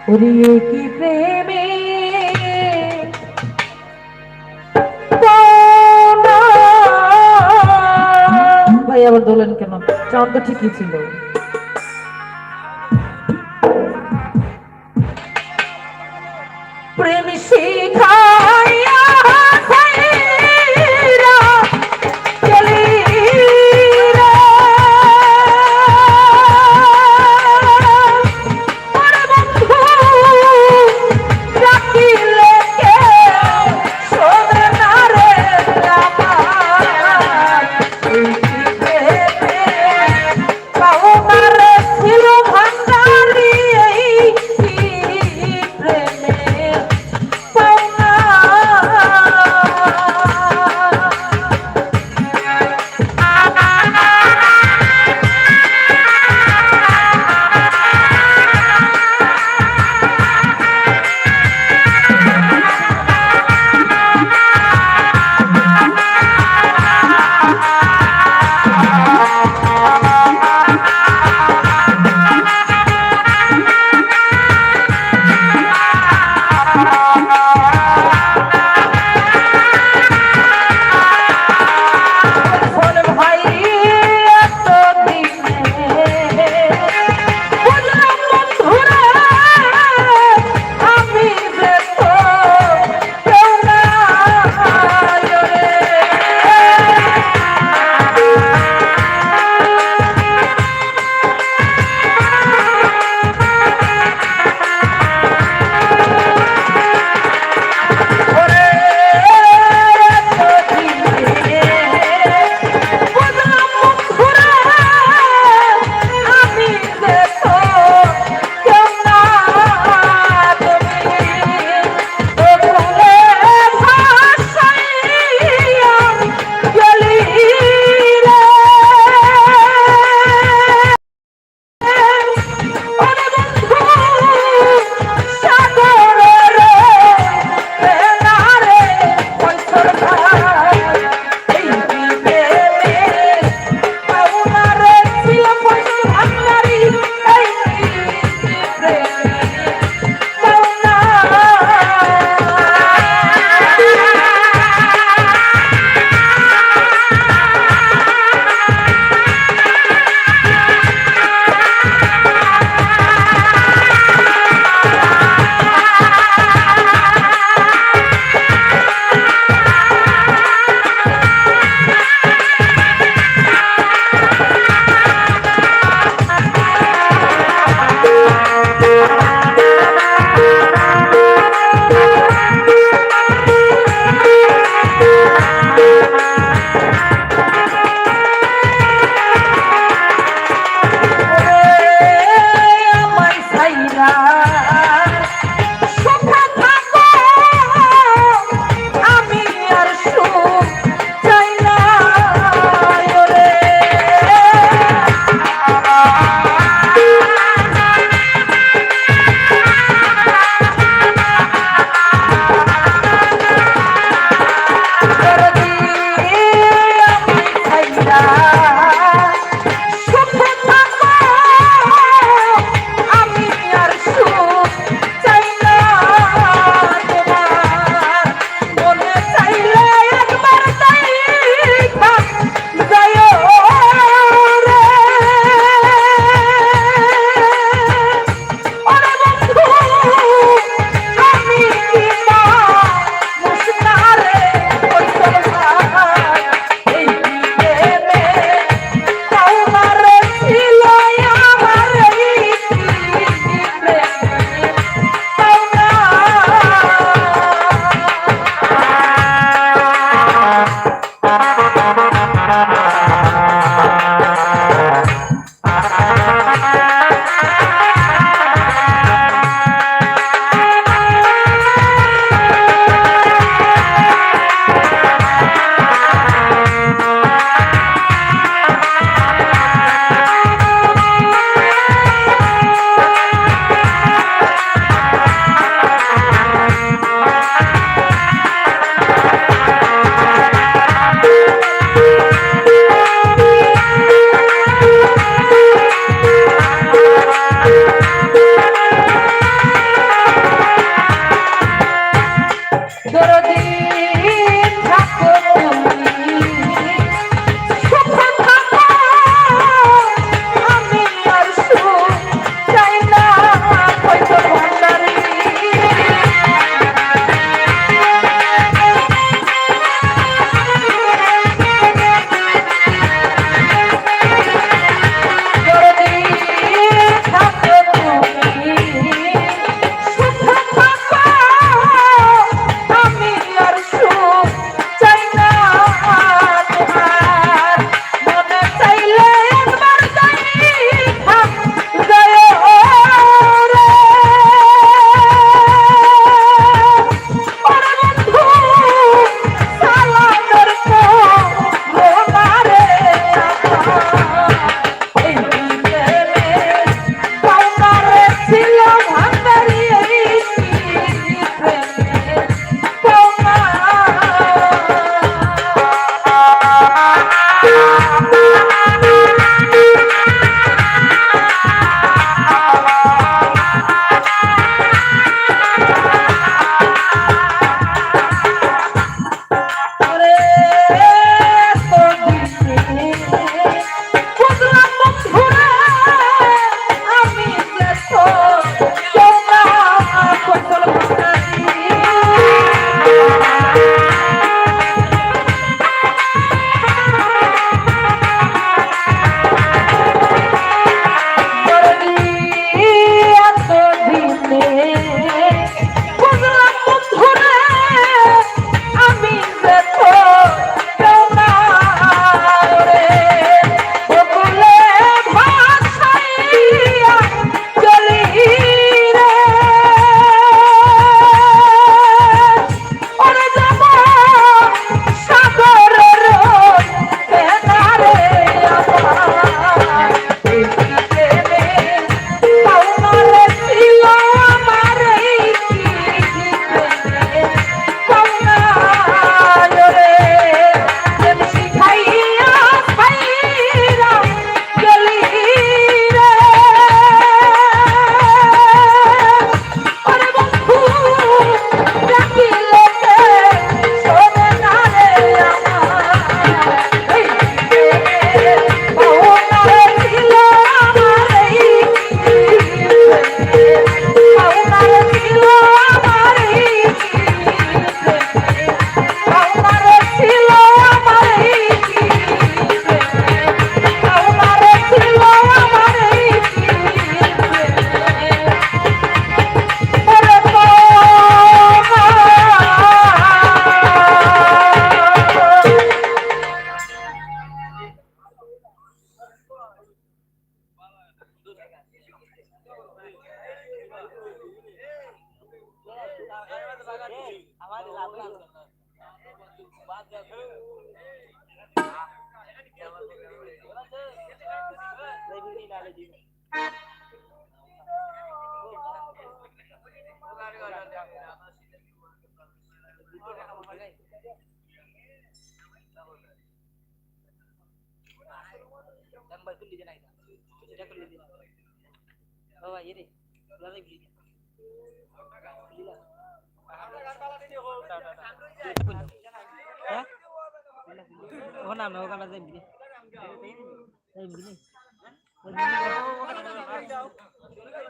ওরে কি প্রেমে ভাই আবার দোলেন কেন? চাঁদ তো ঠিকই ছিল। প্রেম শিখাইয়া ছাইরা চলি রে, ওরে বন্ধু ডাকিলে কেউ শোনে না রে আমার। এই কি প্রেমে পাওনার ছিল ভান্ডারি, এই কি প্রেমে পাওনা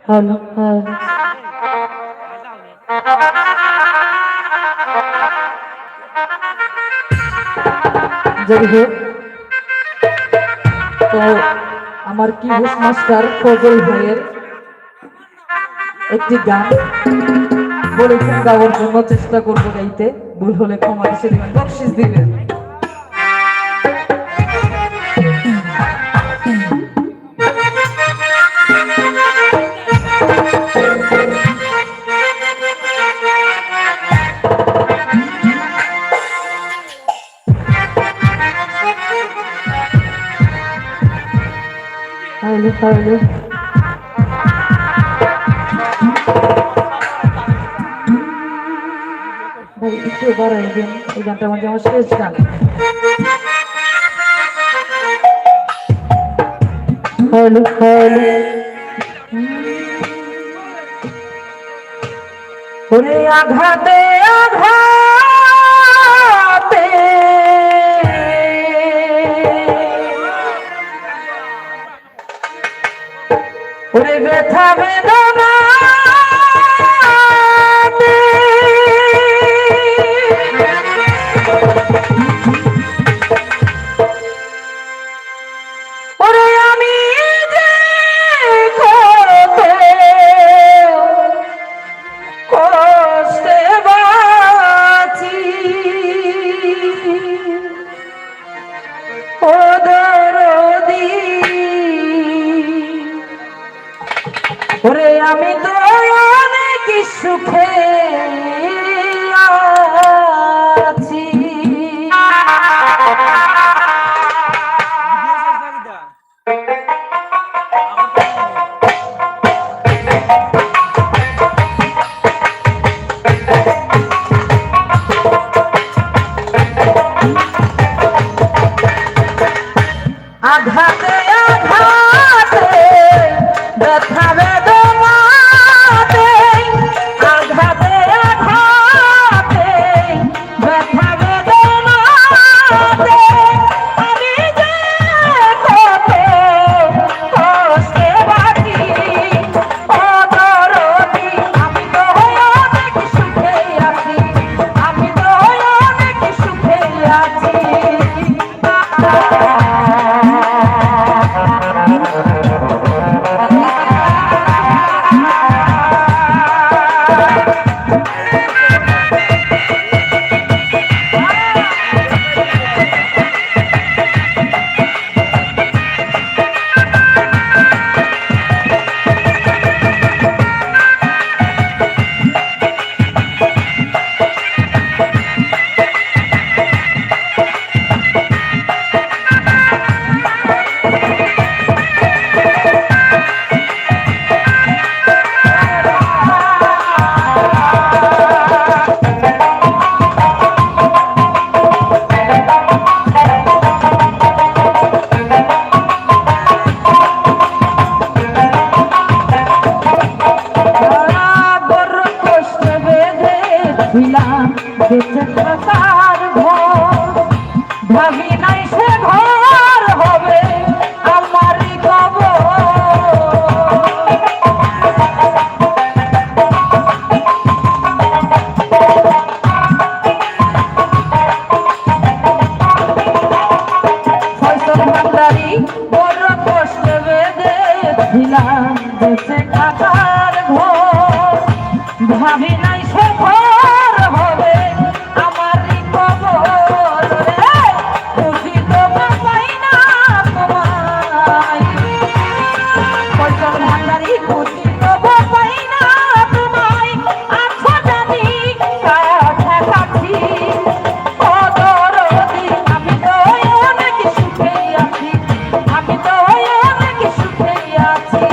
হ্যালো হ্যালো যাই হোক, তো আমার কিবোর্ড মাস্টার ফজল ভাইয়ের একটি গান বলেছেন গাওয়ার জন্য, চেষ্টা করবো গাইতে, ভুল হলে ক্ষমা দিতে দিবেন, বকশিস দিবেন। হ্যালো হ্যালো ভাই একটু বাড়াই দিন, এই গানটা মানে আমার শেষ গান। হ্যালো হ্যালো ওরে আঘাতে আঘাতে ওরে ব্যথা বেদনা ওরে আমি যে কত কষ্টে বাঁচি ও দরদি ওরে আমি তো অনেক সুখে আছি। আঘাতে আঘাতে ব্যথা বেদনাতে আঘাতে আঘাতে ব্যথা বেদনাতে আমি যে কত কষ্টে বাঁচি ও দরদি আমি তো অনেক সুখে আছি, আমি তো অনেক সুখে আছি। বেঁচে থাকার ঘর ভাবি নাই সে ঘর হবে আমারই কবর। ফয়সল ভান্ডারি বড় কষ্টে বেঁধেছিলাম বেঁচে থাকার ঘর ভাবি নাই সে ঘর হবে আমারই কবর রে। খুশি তো পাই না তোমায় ফয়সল ভান্ডারি খুঁজি তবু পাই না তোমায়, আছো জানি কাছাকাছি। ও দরদি আমি তো অনেক সুখেই আছি, আমি তো অনেক সুখেই আছি।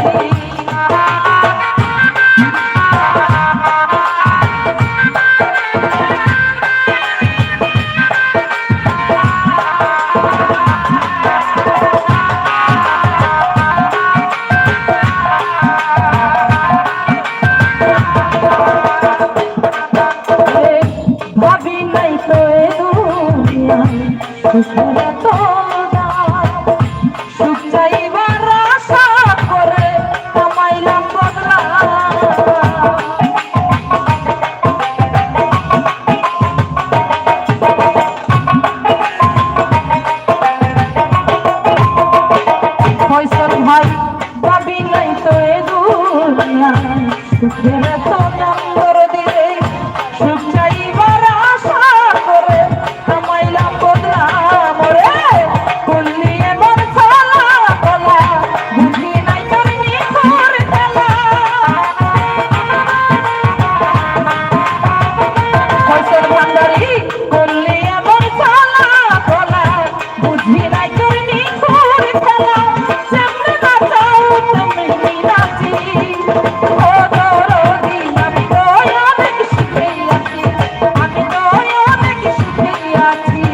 ভাবি নাই তো এ দুনিয়ায় সুখের এত দাম, সুখ চাইবার আশা করে কামাইলাম বদলা। ফয়সাল ভাই ভাবি নাই তো এ দুনিয়ায় সুখের এত দাম, দরদি রে সুখ চাইবার আশা করে কামাইলাম বদলা। মরে করলি এমন চলা বলা, বুঝি নাই তোর নিখুঁত খেলা। ফয়সাল ভান্ডারী করলি এমন চলা বলা, বুঝি নাই তোর নিখুঁত খেলা। যেমনি নাচাও তেমনি নাচি, ও দরদি আমি তো অনেক সুখেই আছি, আমি তো অনেক সুখেই আছি।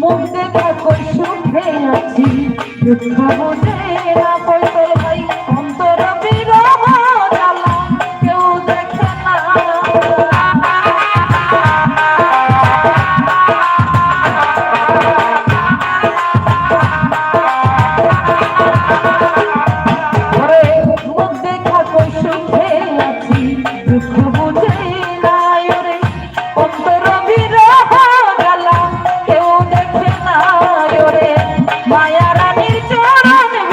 মুখ দেখা কই সুখে আছি, দুঃখ বুঝে না ফয়সাল ভাই, অন্তর বিরহ জ্বালা কেউ দেখে না। ওরে মুখ দেখা কই সুখে আছি, দুঃখ বুঝে না, ওরে অন্তর বিরহ জ্বালা কেউ দেখে না। ওরে মায়া রানীর চরণে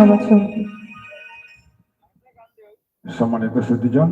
ভালো চলবে। সম্মানিত সুধীজন,